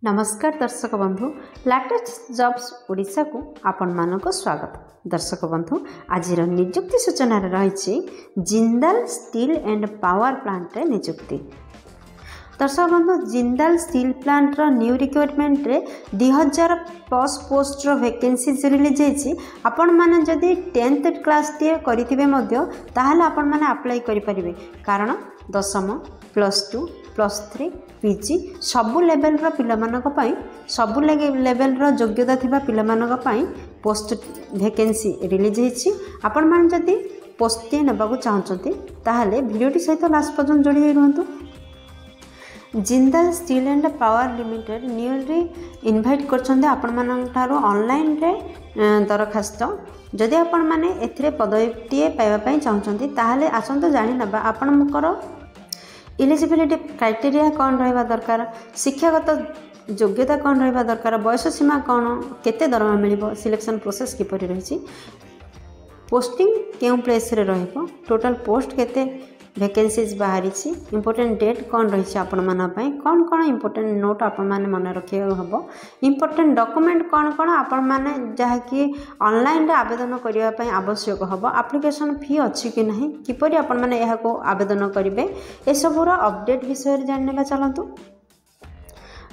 नमस्कार दर्शक बंधु लेटेस्ट जॉब्स ओडिशा को आपण मानक स्वागत। दर्शक बंधु आज निजुक्ति सूचना रही Jindal steel and power plant रे निजुक्ति। दर्शक बंधु जिंदाल स्टील प्लांट रो न्यू रिक्वायरमेंट रे 2000 प्लस पोस्ट रो वैकेंसीज रिलीज होईछि। आपण माने जदि 10th क्लास टे करिथिबे मध्य ताहाले आपण माने अप्लाई करि परिबे, कारण दशम +2 +3 पीजी सबु लेवल रो पिला मानक पई सबु लेवल रो योग्यता थिबा पिला मानक पई पोस्ट वैकेंसी रिलीज होईछि। आपण माने जदि पोस्ट टे नबाकू चाहछंती ताहाले वीडियोटी सहित लास्ट पर्यंत जोड़ी रहंतु। Jindal steel and power limited newly invite करछंदे आपण मानठारो ऑनलाइन रे दरखास्त। जदि आपण माने एथिरे पदवीटी पाइबा पई चाहछंती ताहाले आसंतो जानि नबा आपनकर इलिजिबिलिटी क्राइटेरिया कौन रहा दरकार, शिक्षागत योग्यता कौन रहा दरकार, बयस सीमा कौन, केते दरमा मिलिबो, सिलेक्शन प्रोसेस किपरि रहिछि, पोस्टिंग केउ प्लेस रे रहिबो, टोटल पोस्ट केते वैकेंसीज बाहरी, इंपोर्टेंट डेट कौन रही आपण मान कौन कौन इंपोर्टेंट नोट आपण मैंने मन रखे हम, इंपोर्टेंट डॉक्यूमेंट कौन कौन आपण मैंने जहाँकि ऑनलाइन रे आवेदन करने आवश्यक हम, एप्लिकेशन फी अच्छी कि नहीं, किपरि आपण मैंने यहाँ आवेदन करेंगे, ये सबूर अपडेट विषय जानने चलतु।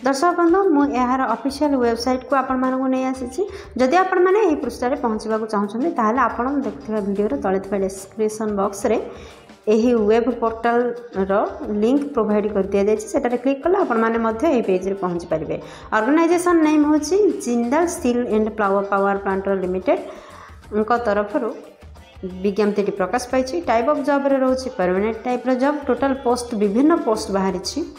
दर्शक बंधु मुझे यार ऑफिशियल वेबसाइट को आपण मानक नहीं आसी। जदि आपण मैंने यही पृष्ठ पहुँचवा चाहते ताहले आपण देखुवा वीडियो तले डिस्क्रिप्शन बॉक्स रे यही वेब पोर्टल रो लिंक प्रोवाइड कर दिया जाए, सेटारे क्लिक कले आपण माने मध्य एही पेज रे पहुँच पारिबे। ऑर्गेनाइजेशन नेम होची Jindal steel and power plant limited उनका तरफ विज्ञप्ति प्रकाश पाई। टाइप ऑफ जॉब रे रोची परमानेंट टाइप रो जॉब, टोटल पोस्ट विभिन्न पोस्ट बाहरी।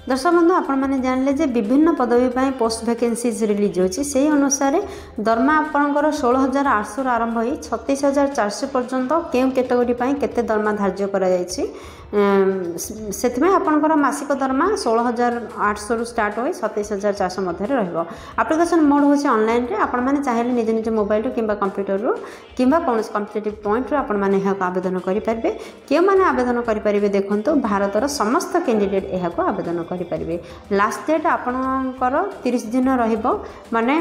दर्शक बंधु आपण मैंने जानले जे विभिन्न पदवी पाई पोस्ट वैकेंसीज रिलीज होची, से अनुसार दरमा आपणकर 16,800 आरंभ हो 36,400 पर्यंत केउ कैटेगरी पाई केते दरमा धार्य करा जायछि। सेथिमे आपणकर मासिक दरमा 16,800 रु स्टार्ट होई 27,400 मध्य रहइबो। एप्लिकेशन मोड होची ऑनलाइन रे, आपण माने चाहेले निज निज मोबाइल रो किंबा कंप्यूटर रो किंबा कोनस कॉम्पिटिटिव पॉइंट रो आपण माने एहा आवेदन करि परिबे। केउ माने आवेदन करि परिबे देखंतु भारतर समस्त कैंडिडेट एहा को आवेदन करि परिबे। लास्ट डेट आपणकर 30 दिन रहिबो, माने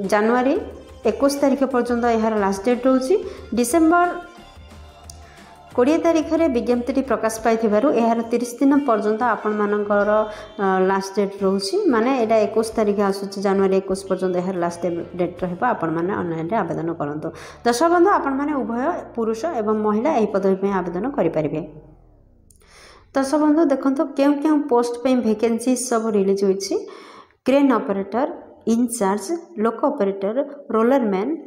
जनवरी 21 तारिख पर्यंत एहार लास्ट डेट रोची। डिसेंबर 20 तारिख रे विज्ञप्ति प्रकाश पाई, यार 30 दिन पर्यंत आपण मानकर लास्ट डेट रोची, माने एटा 21 तारिख आसुची जनवरी 21 पर्यंत यार लास्ट डेट रहबो। आपण माने ऑनलाइन रे आवेदन करंतु। दर्शक बंधु आपण माने उभय पुरुष एवं महिला एही पदवी पे आवेदन करि परिबे। दर्शक बंधु देखंतु केउ केउ पोस्ट पे वैकेंसी सब रिलीज होईछि। क्रेन ऑपरेटर, इंचार्ज, लोक operator, roller man,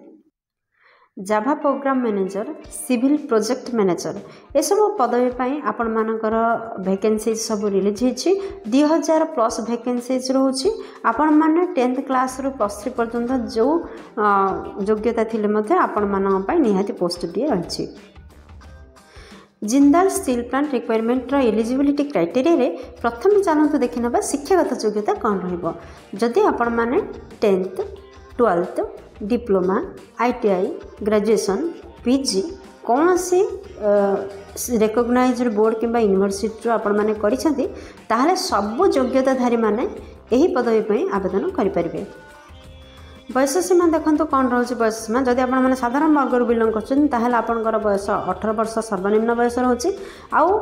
Java program manager, civil project manager, ये सब पदवी पाई आपण मानकर वैकेंसी सब रिलीज होईछि। 2000 प्लस वैकेंसीज रोची। आपण माने 10th क्लास रु +3 पर्यंत जो योग्यता थिले मध्ये आपण मानक पाई निहाती पोस्ट डी रहिछि। Jindal steel plant requirement eligibility criteria रे प्रथम चलतु देखि नबा शिक्षागत योग्यता कौन रहिबो। जदि आपण माने 10th 12th diploma, ITI, graduation, PG कौन सी रेकग्नाइज्ड बोर्ड किंबा यूनिवर्सिटी आपण माने करिसेंती ताहाले सब योग्यताधारी माने एही पदवी पई आवेदन करि परिबे। बयस सीमा देखंतु कौन रोचे बयस सीमा, जदि आपण माने साधारण वर्ग बिलोंग करछन ताहाले आपनकर बयस 18 वर्ष सर्वनिम्न बयस रहउची, आउ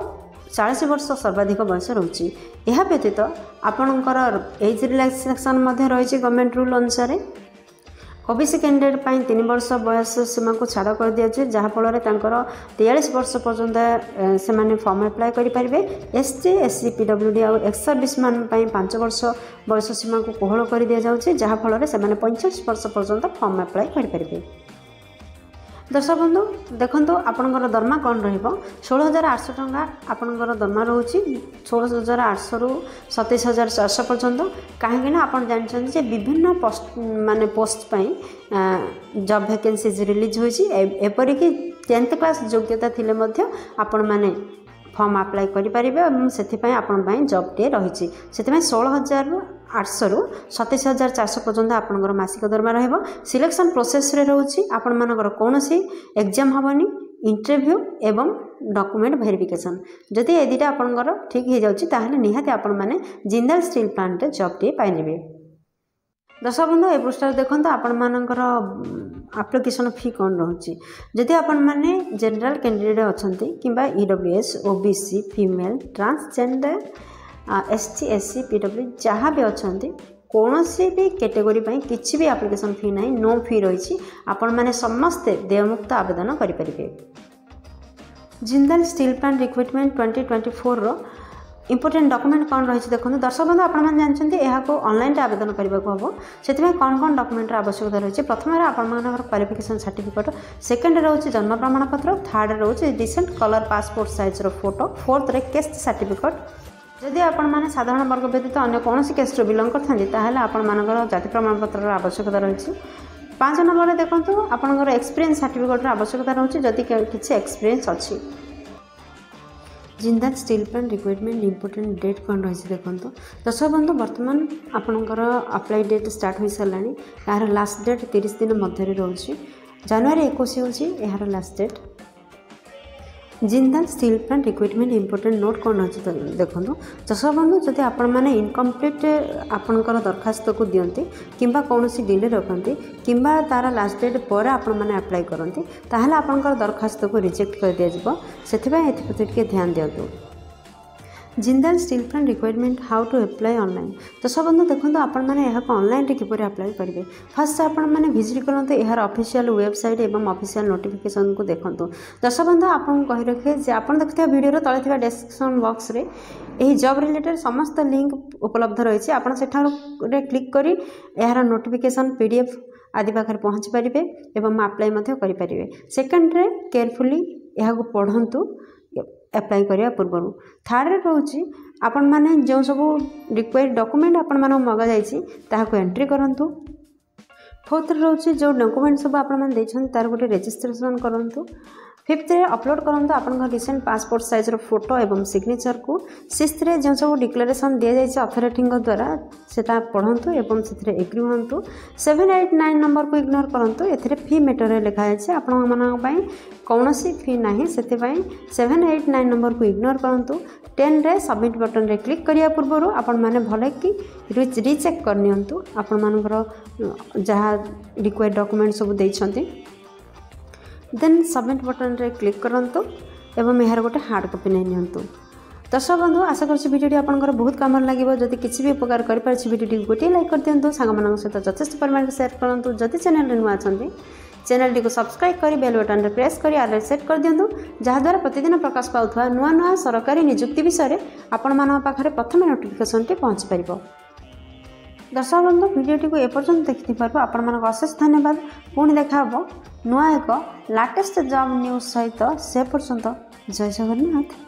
40 वर्ष सर्वाधिक बयस रहउची। एहा व्यतीत आपनकर एज रिलैक्सेशन मध्ये रहिछि गवर्नमेंट रूल अनुसार। ओबीसी कैंडिडेट पाई 3 वर्ष बयस सीमा को छाड़ कर दिया जाए, जहाँ फल 43 वर्ष पर्यंत से माने फॉर्म अप्लाई करेंगे। SC, SC, PWD और एक्स सर्विस मैन 5 वर्ष बयस सीमा को कोहल कर दि जाए, जहाँ फल से 45 वर्ष पर्यंत फॉर्म अप्लाई करेंगे। दर्शक बंधु देखंतु आपनकर दरमा कौन रहिबो। 16,800 टंका आपनकर दरमा रहउची, 16,800 रु 27,400 पर्यंत। कहीं आपन जानछन जे विभिन्न पोस्ट माने पोस्ट पई जॉब वैकेंसीज रिलीज होईची। एपरि कि 10th क्लास योग्यता थिले मध्य आपण माने फॉर्म अप्लाई करि परिबे और सेथिपई आपण पई जॉब टे रहिची। सेथिपई 16,800 रु 27,400 पर्यंत आपनकर मासिक दरमा रहइबो। सिलेक्शन प्रोसेस रे रहउची, आपण मानकर कोनोसी एग्जाम हबनी, इंटरव्यू एवं डॉक्यूमेंट वेरिफिकेशन जदि ए दुटा आपंकर ठीक हो जाए निहाती आपण मैंने जिंदाल स्टील प्लांट जॉब टे पाइबे। दर्शक बंधु ए पृष्ठ देखो आपण मानकर एप्लिकेशन फी कौन रोचे जदि आपण मैंने जनरल कैंडिडेट अच्छा कि EWS OBC female transgender ST SC PW जहाँ भी अच्छा कौन भी कैटेगरी किसी भी एप्लिकेशन फी ना नो फी रही आपण मैंने समस्ते देयमुक्त आवेदन करेंगे। जिंदाल स्टील प्लांट रिक्रुटमेंट 2024 रो इंपोर्टेंट डॉक्यूमेंट कौन रही देखो दर्शक बंधु आपने जानते यहाँ को ऑनलाइन आवेदन करने को हम से कौन कौन डॉक्यूमेंट आवश्यकता रही है। प्रथम आपर क्वालिफिकेशन सर्टिफिकेट, सेकेंड रोचे जन्म प्रमाणपत्र, थर्ड रोचे recent colour passport size photo, fourth रे केस्ट सर्टिफिकेट। जदि आपण मैंने साधारण वर्ग व्यतीत अन्य कौन केस्ट बिलंग करते आपण मानकर जाति प्रमाणपत्र आवश्यकता रही। 5 नंबर देखो आपंकर एक्सपीरियंस सर्टिफिकेट आवश्यकता रही जदि किसी एक्सपीरियंस अच्छी। Jindal steel plant recruitment important date कौन रही देखो दर्शक बंधु बर्तमान आपणकर अप्लाई डेट स्टार्ट हो सारा यार लास्ट डेट 30 दिन मध्य रोचे जनवरी 21 हूँ यार last date. Jindal steel plant recruitment important note कौन अच्छे देखो दर्शक बंधु जब आपण मैंने इनकम्प्लीट आपणकर दरखास्त को दियंती किंबा कौन डिले रखती किंबा तार लास्ट डेट पर आपण मैंने अप्लाई करती ताहले आपणकर दरखास्त को रिजेक्ट कर दिया जिवो सेथिबा एथि ध्यान दियंतु। Jindal steel plant requirement how to apply online दर्शक बंधु देखो आपण मैंने यहाँ ऑनलाइन किपर अप्लाई करेंगे। फर्स्ट आपण मैंने विजिट करते यार ऑफिशियल वेबसाइट एवं ऑफिशियल नोटिफिकेशन को देखो। दर्शक बंधु आपको कही रखे जे आप देखते वीडियो तले डिस्क्रिप्शन बॉक्स रे यही जॉब रिलेटेड समस्त लिंक उपलब्ध रही है। आपड़ से क्लिक करी यार नोटिफिकेशन PDF आदि पाखे पहुँची पारे एवं अप्लाई करेंगे। सेकेंड रे केयरफुली यहाँ पढ़ंतु अप्लाई करने पूर्व। थर्ड रोचे आपण मैंने जो सब रिक्वायर्ड डॉक्यूमेंट आपण मानक मगा जाइए एंट्री करूँ। फोर्थ रोचे जो डॉक्यूमेंट सब आपण मैंने तार गोटे रजिस्ट्रेशन करूँ। फिफ्थ रे अपलोड करूँ आपण रिसेंट पासपोर्ट साइज फोटो एवं सिग्नेचर को। सिक्स्थ रे जो सब डिक्लेरेशन दि जाए अथॉरिटी द्वारा सेटा पढ़ंतु एवं से एग्री हूँ। 7, 8, 9 नंबर को इग्नोर करूँ। ए फी मेटर लिखाई आपण मानी कौन फी ना से 7, 8, 9 नंबर को इग्नोर करूँ। 10 रे सबमिट बटन रे क्लिक करिया पूर्व आपण मैंने भले कि रिचेक करनी आपण मानकर जहाँ रिक्वायर्ड डॉक्यूमेंट सब देइछंती। देन सबमिट बटन रे क्लिक करंतु एवं यार गोटे हार्ड कॉपी नहीं नियंतु। दर्शक बंधु आशा करछि वीडियोटी आपनकर बहुत काम लागिबो। जदि किछि भी उपकार करि पारछि वीडियोटी गोटे लाइक कर दियंतु, सांग मानक सहित यथेष्ट परिमाण शेयर करंतु। जदि चैनल रे नुआ अछंती चैनल को सब्सक्राइब करी बेल बटन रे प्रेस करी ऑल सेट कर दियंतु जहाँ द्वारा प्रतिदिन प्रकाश पाउथवा नुआ नुआ सरकारी नियुक्ति विषय आपण मानक पाखरे प्रथम नोटिफिकेशन टी पहुँच पारिबो। दर्शक बंधु वीडियोटी को एपर्यंत देखि पार्बो आपण मानक अशेष धन्यवाद। पुणी देखा नुआ एक लाटेस्ट जॉब न्यूज सहित से पर्यंत जय जगन्नाथ।